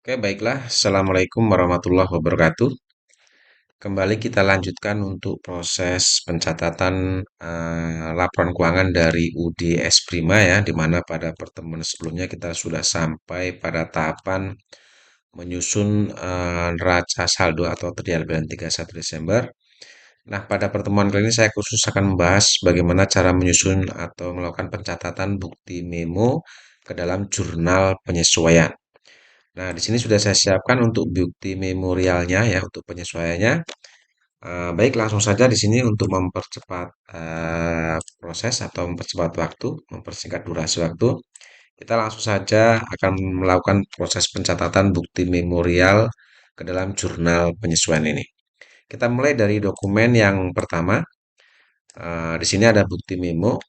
Oke, baiklah. Assalamualaikum warahmatullahi wabarakatuh. Kembali kita lanjutkan untuk proses pencatatan laporan keuangan dari UDS Prima ya, di mana pada pertemuan sebelumnya kita sudah sampai pada tahapan menyusun neraca saldo atau trial balance 31 Desember. Nah, pada pertemuan kali ini saya khusus akan membahas bagaimana cara menyusun atau melakukan pencatatan bukti memo ke dalam jurnal penyesuaian. Nah, di sini sudah saya siapkan untuk bukti memorialnya ya, untuk penyesuaiannya. Baik, langsung saja di sini untuk mempercepat proses atau mempercepat waktu, mempersingkat durasi waktu. Kita langsung saja akan melakukan proses pencatatan bukti memorial ke dalam jurnal penyesuaian ini. Kita mulai dari dokumen yang pertama. Di sini ada bukti memo.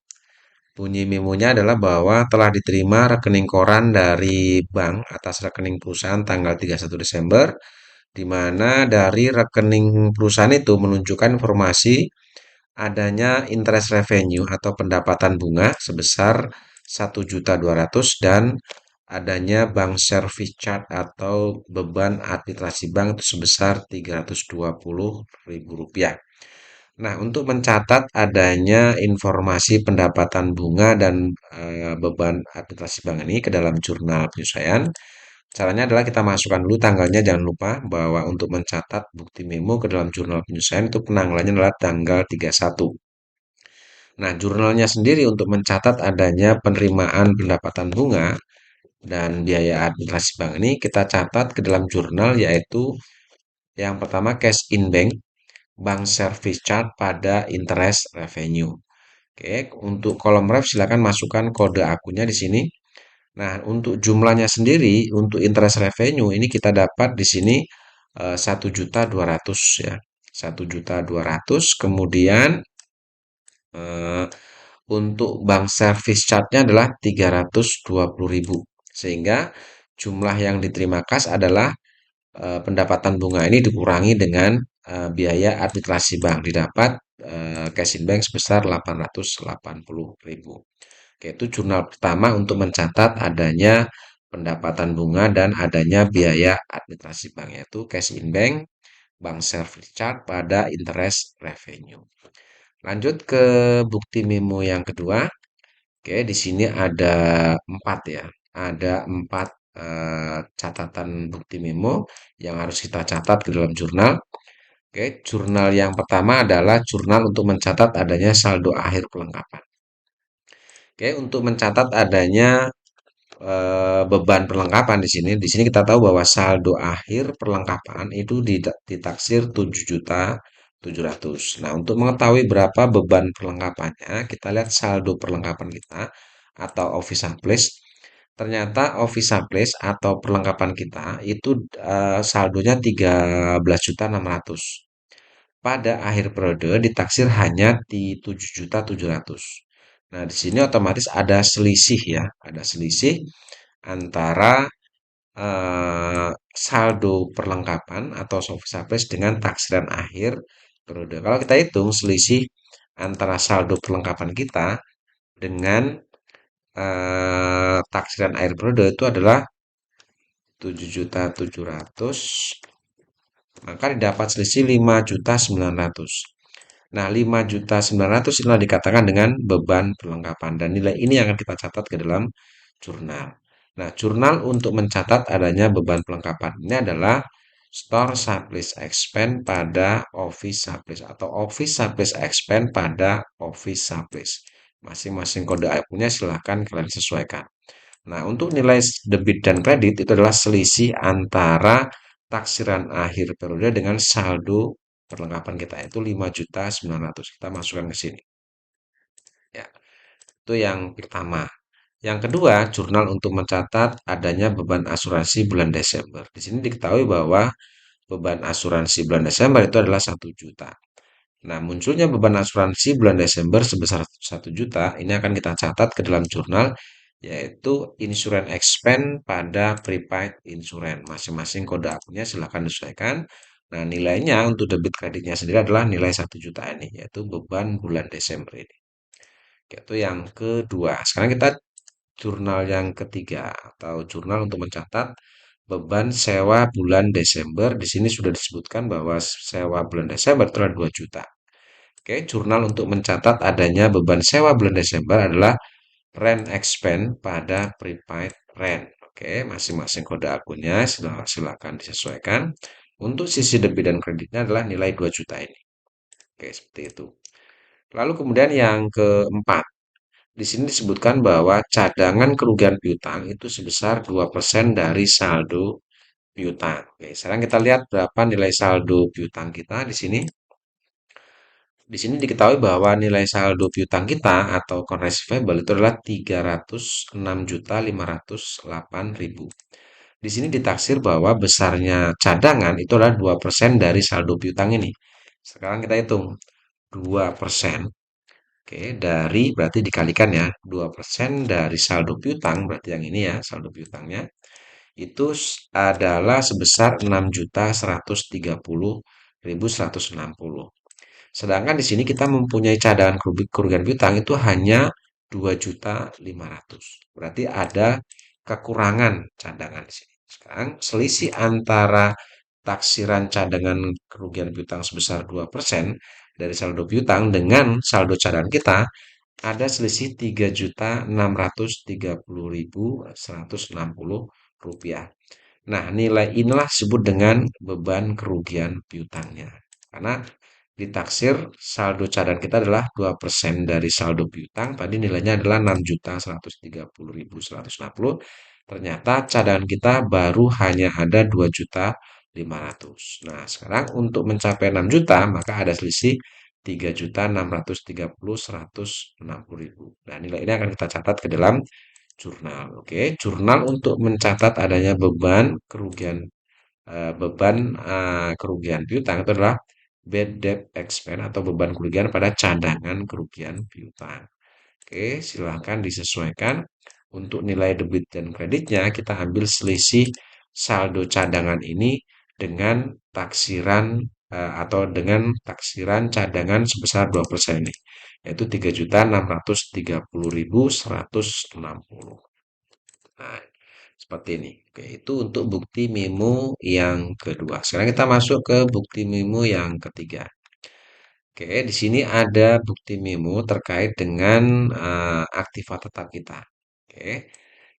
Bunyi memonya adalah bahwa telah diterima rekening koran dari bank atas rekening perusahaan tanggal 31 Desember, di mana dari rekening perusahaan itu menunjukkan informasi adanya interest revenue atau pendapatan bunga sebesar 1.200.000 dan adanya bank service charge atau beban administrasi bank itu sebesar Rp320.000. Nah, untuk mencatat adanya informasi pendapatan bunga dan beban administrasi bank ini ke dalam jurnal penyesuaian, caranya adalah kita masukkan dulu tanggalnya, jangan lupa bahwa untuk mencatat bukti memo ke dalam jurnal penyesuaian itu penanggalannya adalah tanggal 31. Nah, jurnalnya sendiri untuk mencatat adanya penerimaan pendapatan bunga dan biaya administrasi bank ini kita catat ke dalam jurnal yaitu yang pertama cash in bank, bank service charge pada interest revenue. Oke, untuk kolom ref silakan masukkan kode akunnya di sini. Nah, untuk jumlahnya sendiri untuk interest revenue ini kita dapat di sini 1.200.000 ya. 1.200.000. Kemudian eh, untuk bank service charge-nya adalah 320.000. Sehingga jumlah yang diterima kas adalah pendapatan bunga ini dikurangi dengan biaya administrasi bank, didapat cash in bank sebesar 880.000. Oke, itu jurnal pertama untuk mencatat adanya pendapatan bunga dan adanya biaya administrasi bank, yaitu cash in bank, bank service charge pada interest revenue. Lanjut ke bukti memo yang kedua. Oke, di sini ada empat ya. Ada empat catatan bukti memo yang harus kita catat ke dalam jurnal. Oke, jurnal yang pertama adalah jurnal untuk mencatat adanya saldo akhir pelengkapan. Oke, untuk mencatat adanya beban perlengkapan di sini. Di sini kita tahu bahwa saldo akhir perlengkapan itu ditaksir 7.700.000. Nah, untuk mengetahui berapa beban perlengkapannya, kita lihat saldo perlengkapan kita atau office supplies. Ternyata office supplies atau perlengkapan kita itu saldonya 13.600.000. Pada akhir periode ditaksir hanya di 7.700.000. Nah, di sini otomatis ada selisih ya, ada selisih antara saldo perlengkapan atau office supplies dengan taksiran akhir periode. Kalau kita hitung selisih antara saldo perlengkapan kita dengan taksiran akhir periode itu adalah 7.700.000, maka didapat selisih 5.900.000. Nah, 5.900.000 inilah dikatakan dengan beban perlengkapan dan nilai ini yang akan kita catat ke dalam jurnal. Nah, jurnal untuk mencatat adanya beban perlengkapan ini adalah store supplies expense pada office supplies atau office supplies expense pada office supplies. Masing-masing kode akunnya silahkan kalian sesuaikan. Nah, untuk nilai debit dan kredit itu adalah selisih antara taksiran akhir periode dengan saldo perlengkapan kita itu 5.900.000. Kita masukkan ke sini. Ya, itu yang pertama. Yang kedua, jurnal untuk mencatat adanya beban asuransi bulan Desember. Di sini diketahui bahwa beban asuransi bulan Desember itu adalah 1 juta. Nah, munculnya beban asuransi bulan Desember sebesar 1 juta, ini akan kita catat ke dalam jurnal, yaitu insurance expense pada prepaid insurance. Masing-masing kode akunnya silahkan disesuaikan. Nah, nilainya untuk debit kreditnya sendiri adalah nilai 1 juta ini, yaitu beban bulan Desember ini. Itu yang kedua. Sekarang kita jurnal yang ketiga atau jurnal untuk mencatat beban sewa bulan Desember. Di sini sudah disebutkan bahwa sewa bulan Desember itu adalah 2 juta. Oke, jurnal untuk mencatat adanya beban sewa bulan Desember adalah rent expense pada prepaid rent. Oke, masing-masing kode akunnya silakan disesuaikan. Untuk sisi debit dan kreditnya adalah nilai 2 juta ini. Oke, seperti itu. Lalu kemudian yang keempat, di sini disebutkan bahwa cadangan kerugian piutang itu sebesar 2% dari saldo piutang. Oke, sekarang kita lihat berapa nilai saldo piutang kita di sini. Di sini diketahui bahwa nilai saldo piutang kita atau current receivable itu adalah 306.508.000. Di sini ditaksir bahwa besarnya cadangan itu adalah 2% dari saldo piutang ini. Sekarang kita hitung 2%. Oke, dari berarti dikalikan ya, 2% dari saldo piutang berarti yang ini ya, saldo piutangnya itu adalah sebesar 6.130.160. Sedangkan di sini kita mempunyai cadangan kerugian piutang itu hanya 2.500.000. Berarti ada kekurangan cadangan di sini. Sekarang selisih antara taksiran cadangan kerugian piutang sebesar 2% dari saldo piutang dengan saldo cadangan kita ada selisih 3.630.160 rupiah. Nah, nilai inilah disebut dengan beban kerugian piutangnya. Karena ditaksir saldo cadangan kita adalah 2% dari saldo piutang. Tadi nilainya adalah 6.130.160. Ternyata cadangan kita baru hanya ada 2.500.000. Nah, sekarang untuk mencapai 6 juta, maka ada selisih 3.630.160.000. Nah, nilai ini akan kita catat ke dalam jurnal. Oke, jurnal untuk mencatat adanya kerugian piutang itu adalah bad debt expense atau beban kerugian pada cadangan kerugian piutang. Oke, silahkan disesuaikan. Untuk nilai debit dan kreditnya kita ambil selisih saldo cadangan ini dengan taksiran atau dengan taksiran cadangan sebesar 2% ini, yaitu 3.630.160. Nah, seperti ini. Oke, itu untuk bukti memo yang kedua. Sekarang kita masuk ke bukti memo yang ketiga. Oke, di sini ada bukti memo terkait dengan aktiva tetap kita. Oke.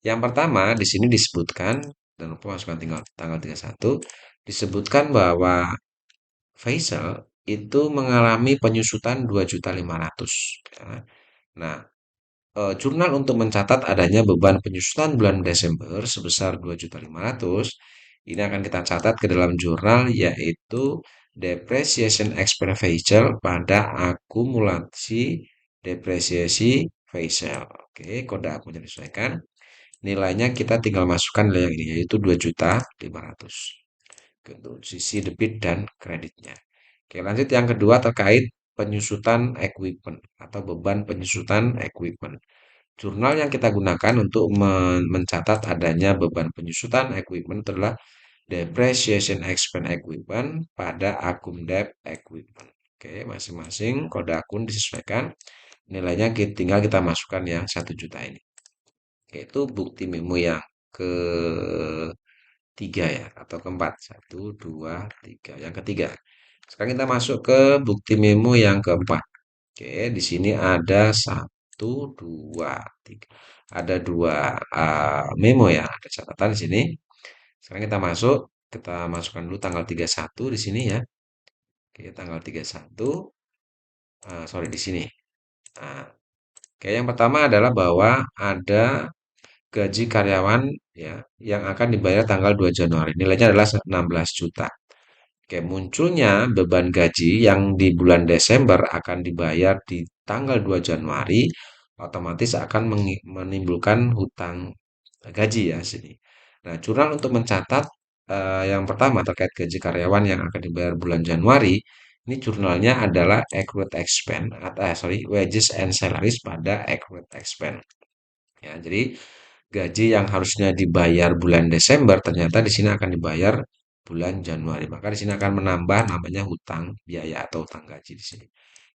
Yang pertama di sini disebutkan dan lupa masukkan tanggal 31 disebutkan bahwa Faisal itu mengalami penyusutan 2.500.000 ya. Nah, jurnal untuk mencatat adanya beban penyusutan bulan Desember sebesar 2.500.000. Ini akan kita catat ke dalam jurnal yaitu depreciation expense Faisal pada akumulasi depresiasi Faisal. Oke, kode akunnya disesuaikan. Nilainya kita tinggal masukkan nilai yang ini yaitu 2.500.000 untuk sisi debit dan kreditnya. Oke, lanjut yang kedua terkait penyusutan equipment atau beban penyusutan equipment. Jurnal yang kita gunakan untuk mencatat adanya beban penyusutan equipment adalah depreciation expense equipment pada akun debt equipment. Oke, masing-masing kode akun disesuaikan. Nilainya tinggal kita masukkan ya 1 juta ini. Oke, itu bukti memo yang ketiga ya atau keempat. 1, 2, 3. Yang ketiga. Sekarang kita masuk ke bukti memo yang keempat. Oke, di sini ada 1, 2, 3. Ada dua memo ya, ada catatan di sini. Sekarang kita masukkan dulu tanggal 31 di sini ya. Oke, tanggal 31, sorry di sini. Nah, oke, yang pertama adalah bahwa ada gaji karyawan ya yang akan dibayar tanggal 2 Januari. Nilainya adalah 16 juta. Oke, munculnya beban gaji yang di bulan Desember akan dibayar di tanggal 2 Januari, otomatis akan menimbulkan hutang gaji ya sini. Nah, jurnal untuk mencatat yang pertama terkait gaji karyawan yang akan dibayar bulan Januari, ini jurnalnya adalah accrued expense wages and salaries pada accrued expense. Ya, jadi gaji yang harusnya dibayar bulan Desember ternyata di sini akan dibayar bulan Januari. Maka di sini akan menambah namanya hutang biaya atau hutang gaji di sini.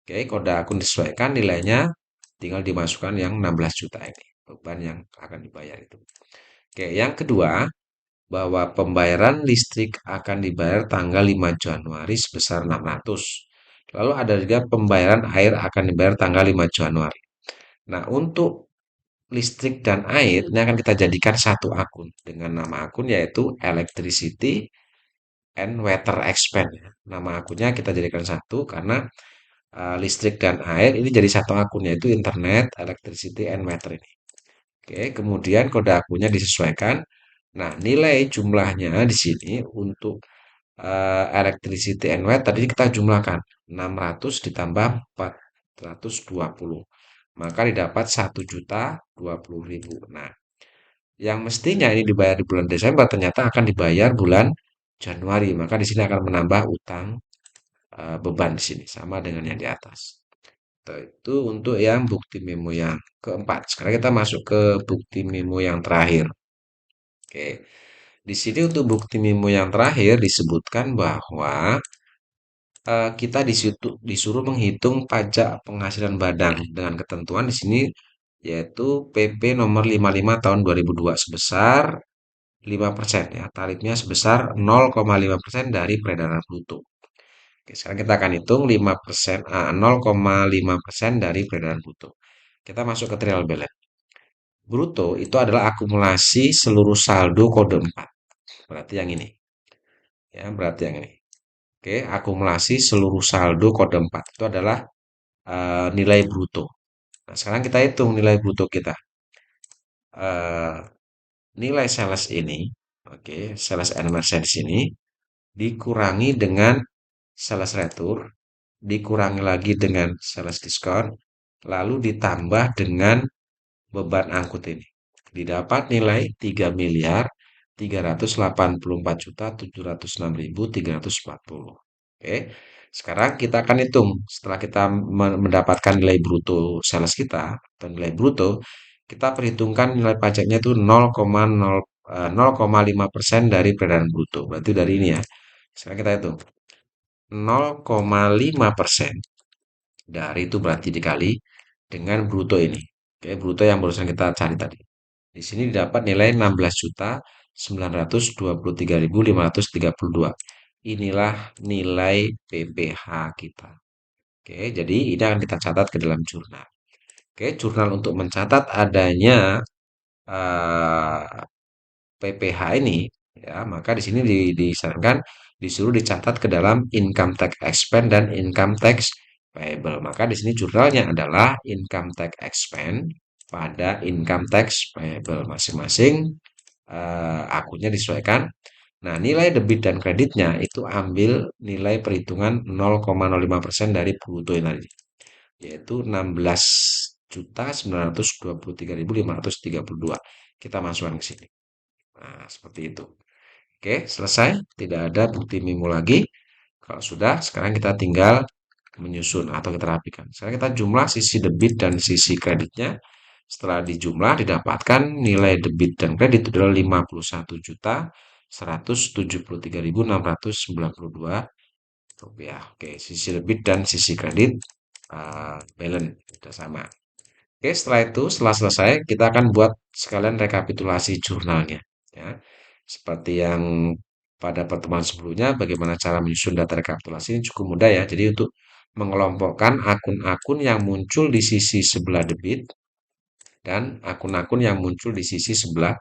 Oke, kode akun disesuaikan nilainya tinggal dimasukkan yang 16 juta ini. Beban yang akan dibayar itu. Oke, yang kedua, bahwa pembayaran listrik akan dibayar tanggal 5 Januari sebesar 600. Lalu ada juga pembayaran air akan dibayar tanggal 5 Januari. Nah, untuk listrik dan air ini akan kita jadikan satu akun dengan nama akun yaitu Electricity and Water Expense. Ya. Nama akunnya kita jadikan satu karena listrik dan air ini jadi satu akun yaitu internet, electricity, and water ini. Oke, kemudian kode akunnya disesuaikan. Nah, nilai jumlahnya di sini untuk electricity and water tadi kita jumlahkan 600 ditambah 420. Maka didapat 1.020.000. Nah, yang mestinya ini dibayar di bulan Desember ternyata akan dibayar bulan Januari. Maka di sini akan menambah utang beban di sini sama dengan yang di atas. Itu untuk yang bukti memo yang keempat. Sekarang kita masuk ke bukti memo yang terakhir. Oke. Di sini untuk bukti memo yang terakhir disebutkan bahwa kita disuruh menghitung pajak penghasilan badan dengan ketentuan di sini yaitu PP nomor 55 tahun 2002 sebesar 5% ya. Tarifnya sebesar 0,5% dari peredaran bruto. Oke, sekarang kita akan hitung 5%, 0,5% dari peredaran bruto. Kita masuk ke trial balance. Bruto itu adalah akumulasi seluruh saldo kode 4. Berarti yang ini. Ya, berarti yang ini. Oke, akumulasi seluruh saldo kode 4 itu adalah nilai bruto. Nah, sekarang kita hitung nilai bruto kita. Eh, nilai sales ini, oke, sales and merchandise ini dikurangi dengan sales retur, dikurangi lagi dengan sales diskon, lalu ditambah dengan beban angkut ini. Didapat nilai 3.384.706.340. Oke. Sekarang kita akan hitung setelah kita mendapatkan nilai bruto sales kita atau nilai bruto, kita perhitungkan nilai pajaknya itu 0,5% dari peredaran bruto. Berarti dari ini ya. Sekarang kita hitung 0,5% dari itu berarti dikali dengan bruto ini. Oke, bruto yang barusan kita cari tadi. Di sini didapat nilai 16.923.532. Inilah nilai PPh kita. Oke, jadi ini akan kita catat ke dalam jurnal. Oke, jurnal untuk mencatat adanya PPh ini, ya, maka di sini disarankan disuruh dicatat ke dalam income tax expense dan income tax payable. Maka di sini jurnalnya adalah income tax expense pada income tax payable masing-masing akunnya disesuaikan. Nah, nilai debit dan kreditnya itu ambil nilai perhitungan 0,05% dari bruto yang tadi, yaitu 16.923.532. Kita masukkan ke sini. Nah, seperti itu. Oke, selesai. Tidak ada bukti memo lagi. Kalau sudah, sekarang kita tinggal menyusun atau kita rapikan. Sekarang kita jumlah sisi debit dan sisi kreditnya. Setelah dijumlah, didapatkan nilai debit dan kredit itu adalah 51.173.692 rupiah. Oke, sisi debit dan sisi kredit balance sudah sama. Oke, setelah itu, setelah selesai, kita akan buat sekalian rekapitulasi jurnalnya. Ya, seperti yang pada pertemuan sebelumnya, bagaimana cara menyusun data rekapitulasi ini cukup mudah ya. Jadi untuk mengelompokkan akun-akun yang muncul di sisi sebelah debit dan akun-akun yang muncul di sisi sebelah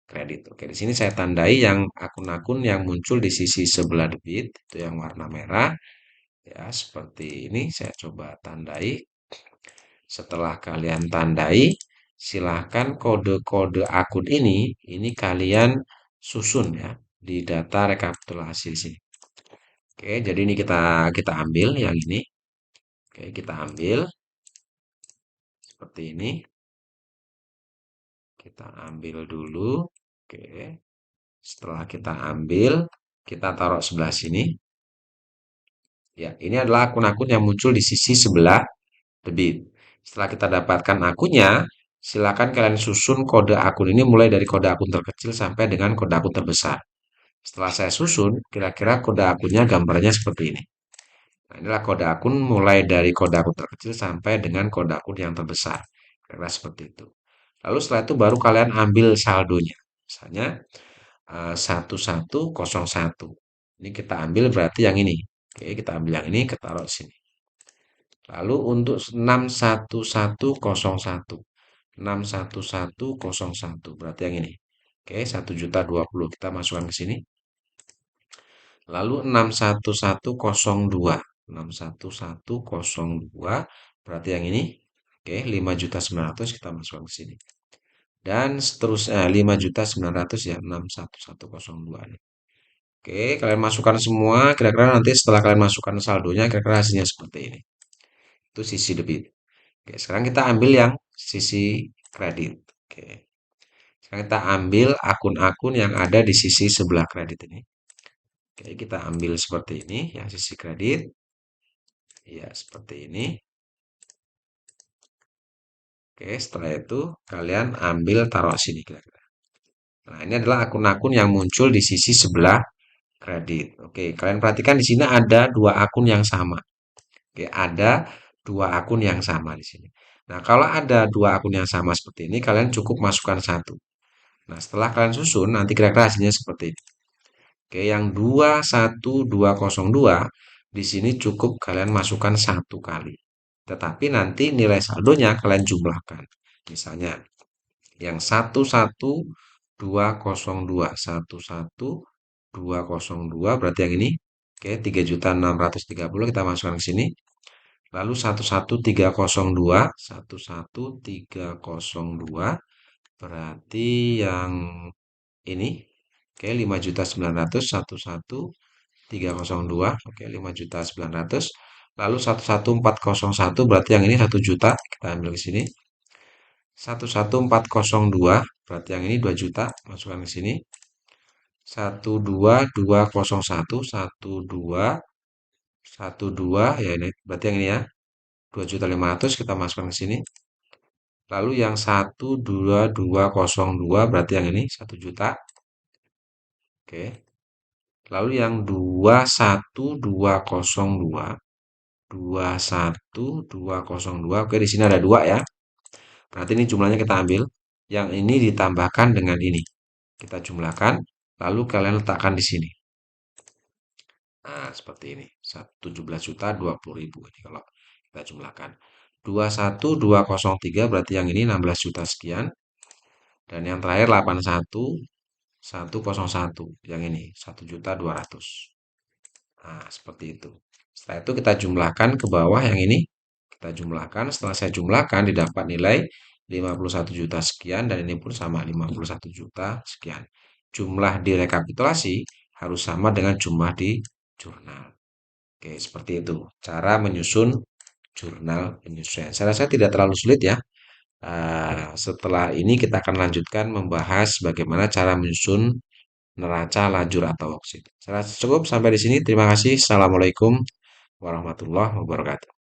kredit. Oke, di sini saya tandai yang akun-akun yang muncul di sisi sebelah debit, itu yang warna merah. Ya, seperti ini saya coba tandai. Setelah kalian tandai, silahkan kode-kode akun ini kalian susun ya di data rekapitulasi di sini. Oke, jadi ini kita kita ambil yang ini. Oke, kita ambil seperti ini. Kita ambil dulu. Oke, setelah kita ambil, kita taruh sebelah sini. Ya, ini adalah akun-akun yang muncul di sisi sebelah debit. Setelah kita dapatkan akunnya, silakan kalian susun kode akun ini mulai dari kode akun terkecil sampai dengan kode akun terbesar. Setelah saya susun, kira-kira kode akunnya gambarnya seperti ini. Nah, inilah kode akun mulai dari kode akun terkecil sampai dengan kode akun yang terbesar. Kira-kira seperti itu. Lalu setelah itu baru kalian ambil saldonya. Misalnya 1101. Ini kita ambil berarti yang ini. Oke, kita ambil yang ini, kita taruh di sini. Lalu untuk 61101. 61101 berarti yang ini. Oke, 1.020.000 kita masukkan ke sini. Lalu 61102. 61102 berarti yang ini. Oke, 5.900.000 kita masukkan ke sini. Dan seterusnya 5.900.000 ya, 61102 nih. Oke, kalian masukkan semua. Kira-kira nanti setelah kalian masukkan saldonya, kira-kira hasilnya seperti ini. Itu sisi debit. Oke, sekarang kita ambil yang sisi kredit. Oke, sekarang kita ambil akun-akun yang ada di sisi sebelah kredit ini. Oke, kita ambil seperti ini, yang sisi kredit. Ya, seperti ini. Oke, setelah itu kalian ambil taruh sini kira-kira. Nah, ini adalah akun-akun yang muncul di sisi sebelah kredit. Oke, kalian perhatikan di sini ada dua akun yang sama. Oke, ada dua akun yang sama di sini. Nah, kalau ada dua akun yang sama seperti ini, kalian cukup masukkan satu. Nah, setelah kalian susun, nanti kira-kira hasilnya seperti ini. Oke, yang 21202 di sini cukup kalian masukkan satu kali. Tetapi nanti nilai saldonya kalian jumlahkan. Misalnya, yang 11202, 11202 berarti yang ini. Oke, 3.630 kita masukkan ke sini. Lalu 11302, 11302 berarti yang ini. Oke, 5.900.000, 11302. Oke, 5.900.000. Lalu 11401 berarti yang ini 1 juta. Kita ambil ke sini. 11402 berarti yang ini 2 juta. Masukkan ke sini. 12201, 1212 ya ini berarti yang ini ya. 2.500.000 kita masukkan ke sini. Lalu yang 12202 berarti yang ini 1 juta. Oke. Lalu yang 21202, 21202. Oke, di sini ada dua ya. Berarti ini jumlahnya kita ambil. Yang ini ditambahkan dengan ini. Kita jumlahkan, lalu kalian letakkan di sini. Nah, seperti ini. 17.020.000 ini kalau kita jumlahkan. 21203 berarti yang ini 16 juta sekian. Dan yang terakhir 81101 yang ini 1.200.000. Nah, seperti itu. Setelah itu kita jumlahkan ke bawah yang ini. Kita jumlahkan, setelah saya jumlahkan didapat nilai 51 juta sekian dan ini pun sama 51 juta sekian. Jumlah di rekapitulasi harus sama dengan jumlah di jurnal. Oke, seperti itu. Cara menyusun jurnal penyesuaian. Saya rasa tidak terlalu sulit ya. Setelah ini kita akan lanjutkan membahas bagaimana cara menyusun neraca lajur atau worksheet. Saya rasa cukup sampai di sini. Terima kasih. Assalamualaikum warahmatullahi wabarakatuh.